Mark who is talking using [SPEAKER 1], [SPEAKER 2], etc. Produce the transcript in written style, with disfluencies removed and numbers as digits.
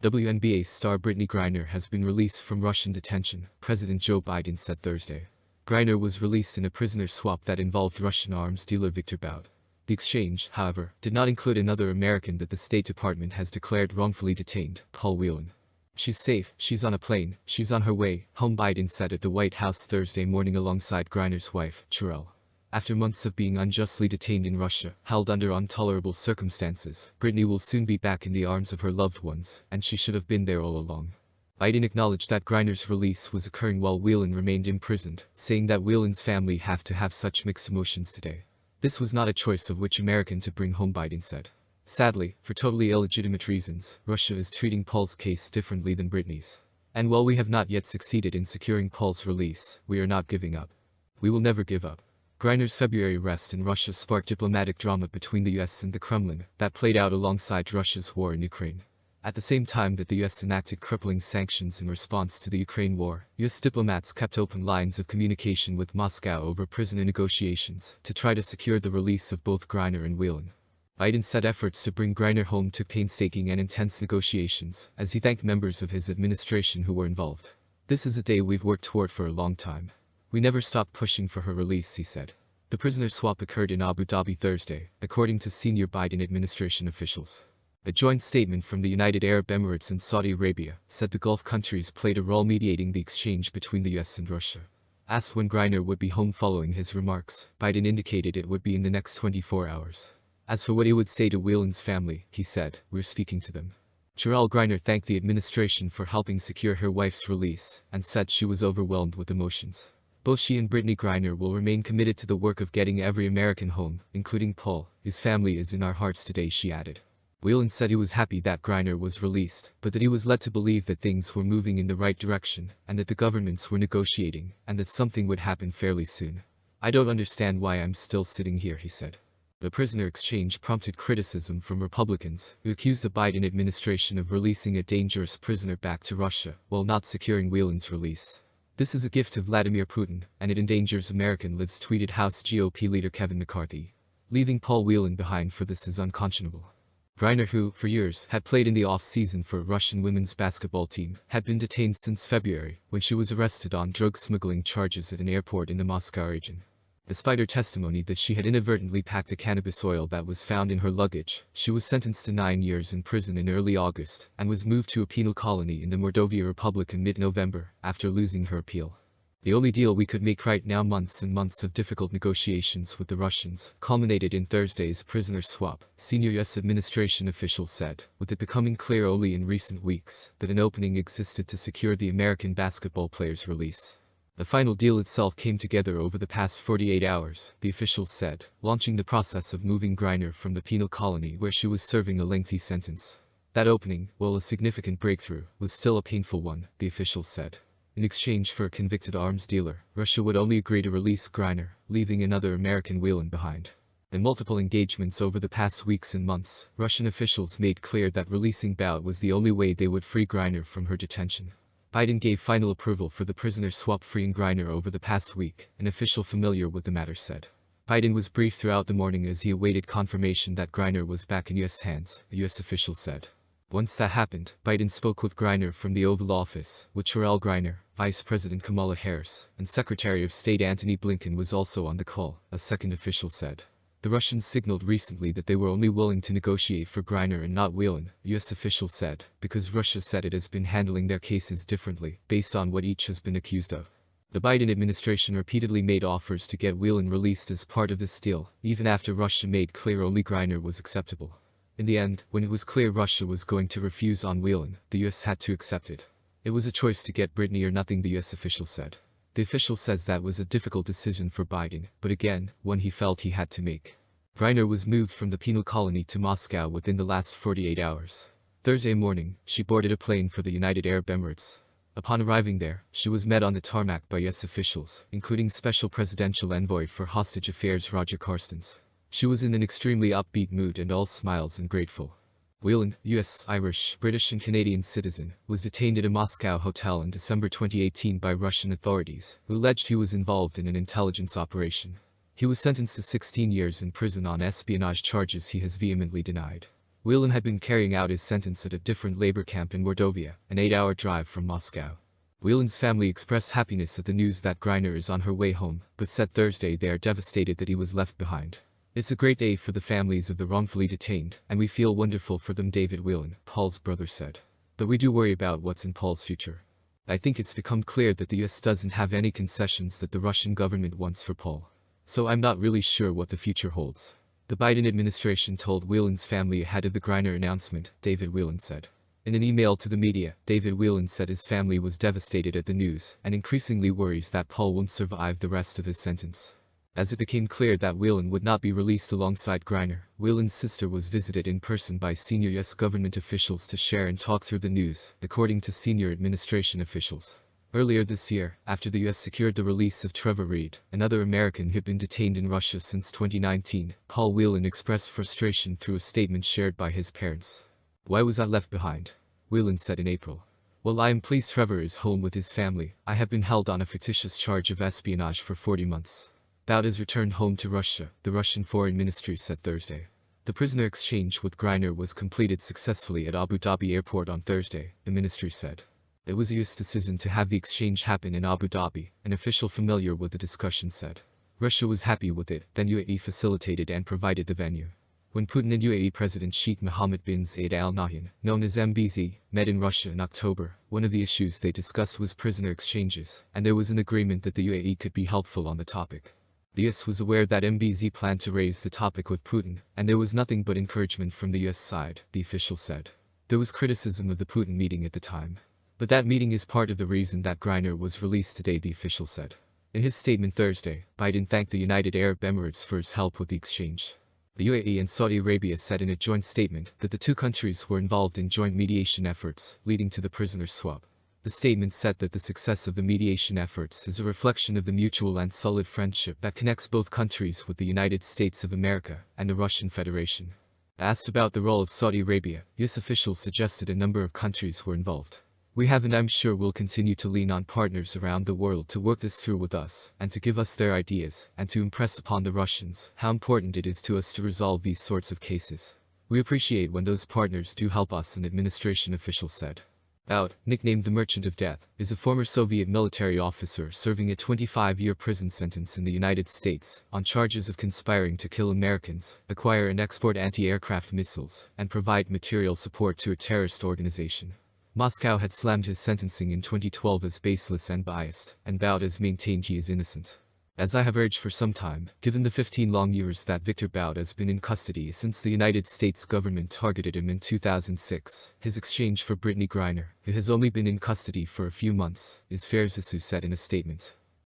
[SPEAKER 1] WNBA star Brittney Griner has been released from Russian detention, President Joe Biden said Thursday. Griner was released in a prisoner swap that involved Russian arms dealer Viktor Bout. The exchange, however, did not include another American that the State Department has declared wrongfully detained, Whelan. "She's safe, she's on a plane, she's on her way home," Biden said at the White House Thursday morning alongside Griner's wife, Cherelle. After months of being unjustly detained in Russia, held under intolerable circumstances, Brittney will soon be back in the arms of her loved ones, and she should have been there all along. Biden acknowledged that Griner's release was occurring while Whelan remained imprisoned, saying that Whelan's family have to have such mixed emotions today. "This was not a choice of which American to bring home," Biden said. "Sadly, for totally illegitimate reasons, Russia is treating Paul's case differently than Brittney's. And while we have not yet succeeded in securing Paul's release, we are not giving up. We will never give up." Griner's February arrest in Russia sparked diplomatic drama between the US and the Kremlin that played out alongside Russia's war in Ukraine. At the same time that the US enacted crippling sanctions in response to the Ukraine war, US diplomats kept open lines of communication with Moscow over prisoner negotiations to try to secure the release of both Griner and Whelan. Biden said efforts to bring Griner home took painstaking and intense negotiations, as he thanked members of his administration who were involved. "This is a day we've worked toward for a long time. We never stopped pushing for her release," he said. The prisoner swap occurred in Abu Dhabi Thursday, according to senior Biden administration officials. A joint statement from the United Arab Emirates and Saudi Arabia said the Gulf countries played a role mediating the exchange between the US and Russia. Asked when Griner would be home following his remarks, Biden indicated it would be in the next 24 hours. As for what he would say to Whelan's family, he said, "We're speaking to them." Cherelle Griner thanked the administration for helping secure her wife's release, and said she was overwhelmed with emotions. Both she and Brittney Griner will remain committed to the work of getting every American home, including Paul. "His family is in our hearts today," she added. Whelan said he was happy that Griner was released, but that he was led to believe that things were moving in the right direction, and that the governments were negotiating, and that something would happen fairly soon. "I don't understand why I'm still sitting here," he said. The prisoner exchange prompted criticism from Republicans, who accused the Biden administration of releasing a dangerous prisoner back to Russia, while not securing Whelan's release. "This is a gift to Vladimir Putin, and it endangers American lives," tweeted House GOP leader Kevin McCarthy. "Leaving Paul Whelan behind for this is unconscionable." Griner, who, for years, had played in the off-season for a Russian women's basketball team, had been detained since February, when she was arrested on drug smuggling charges at an airport in the Moscow region. Despite her testimony that she had inadvertently packed the cannabis oil that was found in her luggage, she was sentenced to 9 years in prison in early August, and was moved to a penal colony in the Mordovia Republic in mid-November, after losing her appeal. "The only deal we could make right now, months and months of difficult negotiations with the Russians, culminated in Thursday's prisoner swap," senior US administration officials said, with it becoming clear only in recent weeks that an opening existed to secure the American basketball player's release. The final deal itself came together over the past 48 hours, the officials said, launching the process of moving Griner from the penal colony where she was serving a lengthy sentence. That opening, while a significant breakthrough, was still a painful one, the officials said. In exchange for a convicted arms dealer, Russia would only agree to release Griner, leaving another American, Whelan, behind. In multiple engagements over the past weeks and months, Russian officials made clear that releasing Bout was the only way they would free Griner from her detention. Biden gave final approval for the prisoner swap freeing Griner over the past week, an official familiar with the matter said. Biden was briefed throughout the morning as he awaited confirmation that Griner was back in US hands, a US official said. Once that happened, Biden spoke with Griner from the Oval Office, with Cherelle Griner, Vice President Kamala Harris, and Secretary of State Antony Blinken was also on the call, a second official said. The Russians signaled recently that they were only willing to negotiate for Griner and not Whelan, US officials said, because Russia said it has been handling their cases differently, based on what each has been accused of. The Biden administration repeatedly made offers to get Whelan released as part of this deal, even after Russia made clear only Griner was acceptable. In the end, when it was clear Russia was going to refuse on Whelan, the US had to accept it. "It was a choice to get Brittney or nothing," the US official said. The official says that was a difficult decision for Biden, but again, one he felt he had to make. Griner was moved from the penal colony to Moscow within the last 48 hours. Thursday morning, she boarded a plane for the United Arab Emirates. Upon arriving there, she was met on the tarmac by US officials, including Special Presidential Envoy for Hostage Affairs Roger Carstens. She was in an extremely upbeat mood and all smiles and grateful. Whelan, US, Irish, British and Canadian citizen, was detained at a Moscow hotel in December 2018 by Russian authorities, who alleged he was involved in an intelligence operation. He was sentenced to 16 years in prison on espionage charges he has vehemently denied. Whelan had been carrying out his sentence at a different labor camp in Mordovia, an 8-hour drive from Moscow. Whelan's family expressed happiness at the news that Griner is on her way home, but said Thursday they are devastated that he was left behind. "It's a great day for the families of the wrongfully detained, and we feel wonderful for them," David Whelan, Paul's brother, said. "But we do worry about what's in Paul's future. I think it's become clear that the US doesn't have any concessions that the Russian government wants for Paul. So I'm not really sure what the future holds." The Biden administration told Whelan's family ahead of the Griner announcement, David Whelan said. In an email to the media, David Whelan said his family was devastated at the news and increasingly worries that Paul won't survive the rest of his sentence. As it became clear that Whelan would not be released alongside Griner, Whelan's sister was visited in person by senior US government officials to share and talk through the news, according to senior administration officials. Earlier this year, after the US secured the release of Trevor Reed, another American who'd been detained in Russia since 2019, Paul Whelan expressed frustration through a statement shared by his parents. "Why was I left behind?" Whelan said in April. "Well, I am pleased Trevor is home with his family. I have been held on a fictitious charge of espionage for 40 months. Bout has returned home to Russia," the Russian Foreign Ministry said Thursday. The prisoner exchange with Griner was completed successfully at Abu Dhabi airport on Thursday, the ministry said. It was a US decision to have the exchange happen in Abu Dhabi, an official familiar with the discussion said. Russia was happy with it, then UAE facilitated and provided the venue. When Putin and UAE President Sheikh Mohammed bin Zayed Al Nahyan, known as MBZ, met in Russia in October, one of the issues they discussed was prisoner exchanges, and there was an agreement that the UAE could be helpful on the topic. The US was aware that MBZ planned to raise the topic with Putin, and there was nothing but encouragement from the US side, the official said. There was criticism of the Putin meeting at the time. But that meeting is part of the reason that Griner was released today, the official said. In his statement Thursday, Biden thanked the United Arab Emirates for its help with the exchange. The UAE and Saudi Arabia said in a joint statement that the two countries were involved in joint mediation efforts, leading to the prisoner swap. The statement said that the success of the mediation efforts is a reflection of the mutual and solid friendship that connects both countries with the United States of America and the Russian Federation. Asked about the role of Saudi Arabia, US officials suggested a number of countries were involved. "We have and I'm sure we'll continue to lean on partners around the world to work this through with us, and to give us their ideas, and to impress upon the Russians how important it is to us to resolve these sorts of cases. We appreciate when those partners do help us," an administration official said. Bout, nicknamed the Merchant of Death, is a former Soviet military officer serving a 25-year prison sentence in the United States on charges of conspiring to kill Americans, acquire and export anti-aircraft missiles, and provide material support to a terrorist organization. Moscow had slammed his sentencing in 2012 as baseless and biased, and Bout has maintained he is innocent. "As I have urged for some time, given the 15 long years that Viktor Bout has been in custody since the United States government targeted him in 2006, his exchange for Brittney Griner, who has only been in custody for a few months, is fair," Zissou said in a statement.